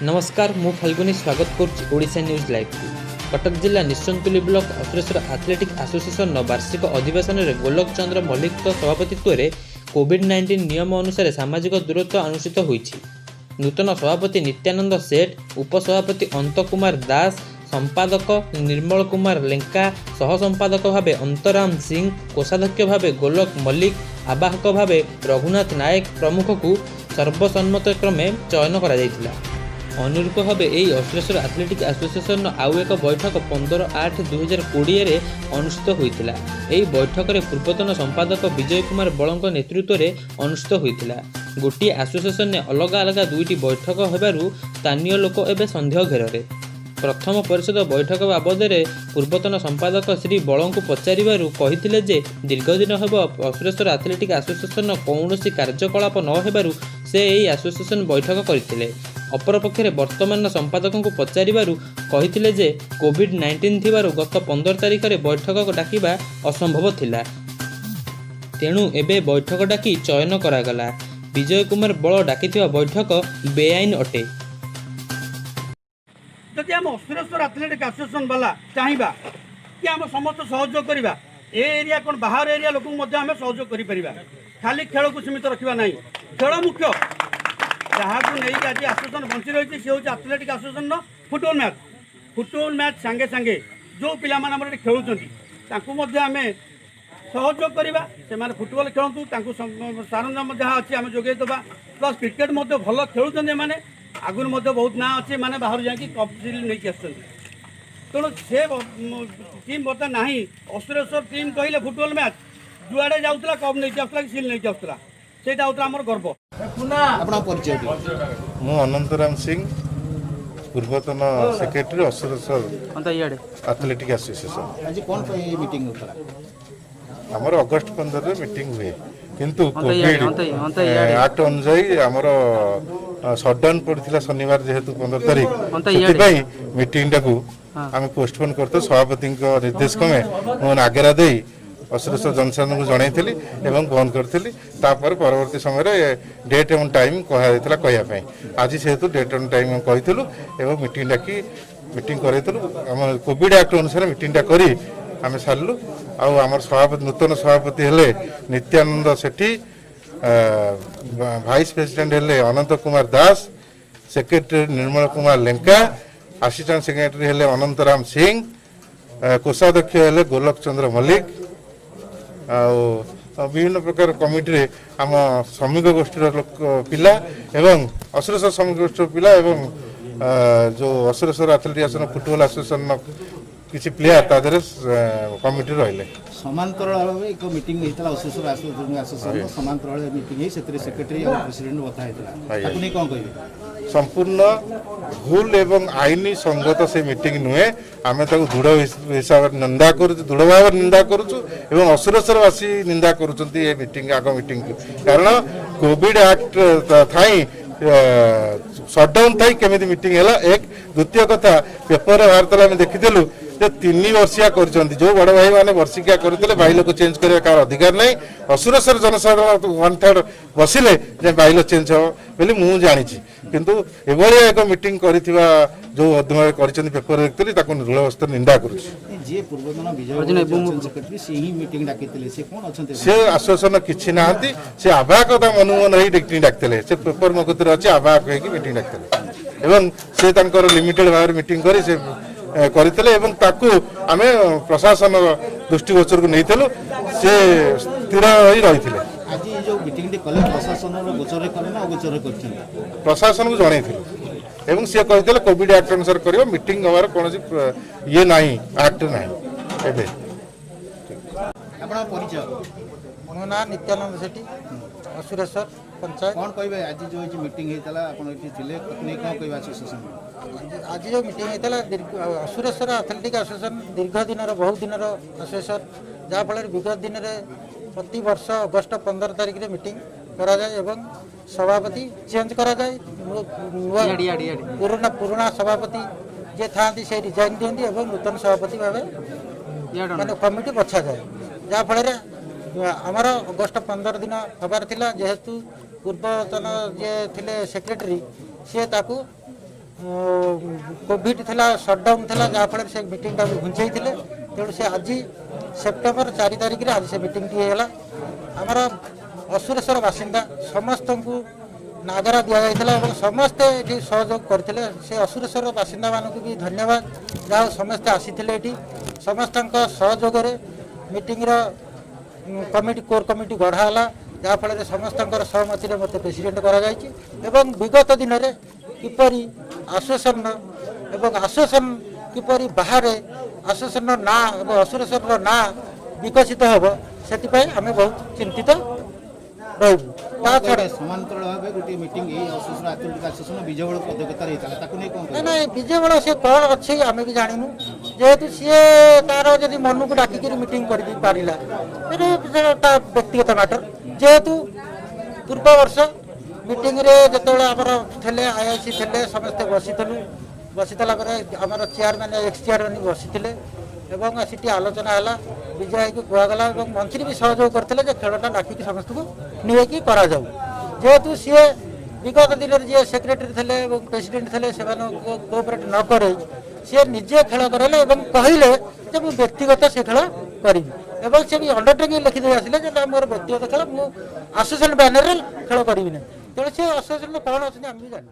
नमस्कार मु फाल्गुनी स्वागत करुच्चा न्यूज लाइव को कटक जिला निश्चंतुली ब्लॉक अश्वेश्वर आथलेटिक एसोसिएशन वार्षिक अधिवेशन में गोलक चंद्र मल्लिक सभापतित्व में कोविड-19 नियम अनुसार सामाजिक दूरत्व अनुष्ठित होईछि। नूतन सभापति नित्यानंद सेठ, उपसभापति अंत कुमार दास, संपादक निर्मल कुमार लेंका, सह संपादक भावे अंतराम सिंह, कोषाध्यक्ष भावे गोलक मल्लिक, आवाहक भावे रघुनाथ नायक प्रमुख को सर्वसम्मत क्रमे चयन करा जायतिला। अनुरूप भाव यही अश्वेश्वर आथलेटिक एसोसिएशन आउ एक बैठक 15/8/2020 अनुष्ठित होता। यह बैठक में पूर्वतन संपादक विजय कुमार बलंक नेतृत्व में अनुष्ठित होता। गोटे एसोसिएशन में अलग अलग दुईटी बैठक होबारु स्थानीय लोक एवं सन्देह घेर। प्रथम परिषद बैठक बाबद पूर्वतन संपादक श्री बलंक पचारू कही जे दीर्घदिन हम अश्वेश्वर आथलेटिक एसोसिएशन कौन कार्यकलाप न होबारु से यही एसोसिएशन बैठक करते। अपरपक्षे वर्तमान संपादक को पचारू कही जे कोविड-19 थिबारु गत 15 तारिख में बैठक डाकिबा असंभव थिला, तेणु एबे बैठक डाकी चयन करागला। विजय कुमार बल डाकिथिबा बैठक बेआईन अटे। जदि आम अश्वेश्वर आथलेटिक एसोसिएशन वाला चाहिबा कि आम समस्त सहयोग करवा ए एरिया कौन बाहर एरिया लोक आम सहयोग करा। खाली खेल को सीमित रखा ना, खेल मुख्य जहाँ को नहीं आज एसोसिएशन बंची रही सी हूँ आथलेटिक एसोसिएशन फुटबॉल मैच सांगे सांगे जो पिला माने खेलुंट आम सहयोग करवा। से फुटबॉल खेलतु सरंजाम जहाँ अच्छी आम जोगे देवा, प्लस क्रिकेट भल खेलुंट मैंने आगुरी बहुत ना अच्छे मैंने बाहर जाकि कप सिल नहीं आस। तेणु से टीम बर्तमान ना अश्वेश्वर टीम कहले फुटबॉल मैच जुआड़े जाऊला कप नहीं आसला कि सिल नहीं आसला, सेटा होता आम गर्व। मु अनंतराम सिंह, पूर्वतन सेक्रेटरी अश्वेश्वर आथलेटिक एसोसिएशन। आज कौन मीटिंग होता आमर अगस्ट 15 मीटिंग हुए, किंतु कोविड एक्ट अनुसार आमर सटडाउन पड़ा शनिवार जेहेतु 15 तारीख से मीटिंग टाकू आम पोस्टपोन करते सभापति निर्देश क्रमे मुझे आगेरा दे अश्वेश्वर जनसाधारण को जनईली और बंद करी। परवर्ती समय डेट एवं टाइम कहवाई आज सेहेतु डेट एवं टाइम कहूँ मीटिंग डाकी मीटिंग करें कोविड एक्ट अनुसार मीटिंग करी आम सारू। आम सभापति नूतन सभापति हेले नित्यानंद सेठी, भाइस प्रेसिडेंट हेले अनंत Kumar Das, secretary Nirmal Kumar Lenka, assistant secretary हेले अनंतराम सिंह, कोषाध्यक्ष हेले गोलक चंद्र मल्लिक। विभिन्न प्रकार कमिटी रे आम श्रमिक गोष्ठी लोक पिला एवं अश्वेश्वर श्रमिक गोष्ठी पिला एवं जो अश्वेश्वर आथलेटिक एसोसिएशन फुटबॉल एसोसिएशन किसी प्लेयर तादरे कमिटी रहिले। समांतर भाव एक मीटिंग होता अश्वेश्वर एसोसिएशन समांतर मीटिंग है सेक्रेटरी और प्रेसिडेंट बता है कौन कह संपूर्ण भूल एवं आईनी संगत से मीटिंग नुहे। आम दृढ़ हिसाब निंदा कर दृढ़ भाव निंदा करुचु एवं अश्वेश्वरवासी निंदा करुँच मीटिंग आग मीटिंग को, कारण कोविड एक्ट थाई सटडाउन थी केमी मीटिंग है। एक द्वितीय कथा पेपर बाहर आम देखीलु 3 वर्षिया कर जो बड़ भाई मैंने वर्षिकिया करते बाइल को चेंज करने कार अधिकार नहीं। अश्वेश्वर जनसाधारण 1/3 बसिले बाइल चेंज हम बोली मुझे जानी, किंतु एभली एक मीटिंग कर जो कर पेपर देखते दृढ़ निंदा कर आश्वासन किसी ना से आवाहकता मन नहीं मीटिंग डाकते से पेपर मो कत अच्छे आवाहक होगी मीटिंग डाकते से लिमिटेड भाव मीटिंग कर करते आम प्रशासन दृष्टिगोचर को नहीं से स्थिर रही। प्रशासन को जनई सी कहते कोविड एक्ट अनुसार कर मीटिंग हमार कौन ये ना एक्ट ना। मो ना नित्यानंद सेठी, अश्वेश्वर पंचायत। कौन कहे आज जो मीटिंग होता आज जो मीटिंग होता अश्वेश्वर आथलेटिक एसोसिएशन दीर्घ दिन बहुत दिन एसोसिएशन जहाँफल विगत दिन में प्रति वर्ष अगस्ट 15 तारिख में मीटिंग करा जाए एवं सभापति चेंज करा जाए। पुराना सभापति जे था से रिजाइन दिखती और नूतन सभापति भाव मैंने कमिटी बछा जाए, जहाँफल आमर अगस्ट 15 दिन हबार थिला जेहेतु पूर्वतन जे थिले सेक्रेटरी सी ताकू कोविड थिला सटडाउन थिला जहाँ फल से मीटिंग घुंचाई थे तेणु से आज सेप्टेम्बर 4 तारिख रे आज से मीटिंग होगा आमर असुरेश्वर बासिंदा समस्त को नागरा दि जाता समस्ते ये सहयोग करते से असुरेश्वर बासिंदा मानक भी धन्यवाद जहाँ समस्ते आसी ये समस्त सहयोग मीटिंग कमिटी कोर कमिटी गढ़ाला जहाँ फल समस्त सहमति मत प्रेसिडेंट कर विगत दिन में किपरि आसोसन एवं आसोसन किपरि बाहर आसोसन ना असुरेश्वर ना विकसित हम से आम बहुत चिंतित रहबू समांतर भाव गोटे मीटिंग असोसिएशन एथलेटिक एसोसिएशन विजयबल पदकता ना विजयबल सी कौन अच्छे आम भी जानू जेहेतु सी तार जब मन को डाकिक मीटिंग कर पारा व्यक्तिगत मैटर जेहेतु पूर्व वर्ष मीटिंग रे जतले हमर थले आईआईसी थले समस्त बसितला आमर चेयरमैन एक्स चेयरमैन बसिथिले एवं सीटी आलोचना है विजय को कहगला और मंत्री भी सहयोग करते खेलटा डाकिक समस्त को नहीं करा जाऊ जेहेतु सी विगत दिन में जी सेक्रेटरी थे प्रेसिडेंट थे कोऑपरेट न करे सी निजे खेल कराइले कहले मुझे व्यक्तिगत से खेल करी से भी अंडरटेकिंग लिखिदे आसिले मोर व्यक्तिगत खेल मुझे आसोसिएशन बैनर खेल करी तेणु से आसोसिएशन कौन अच्छे आम भी जान।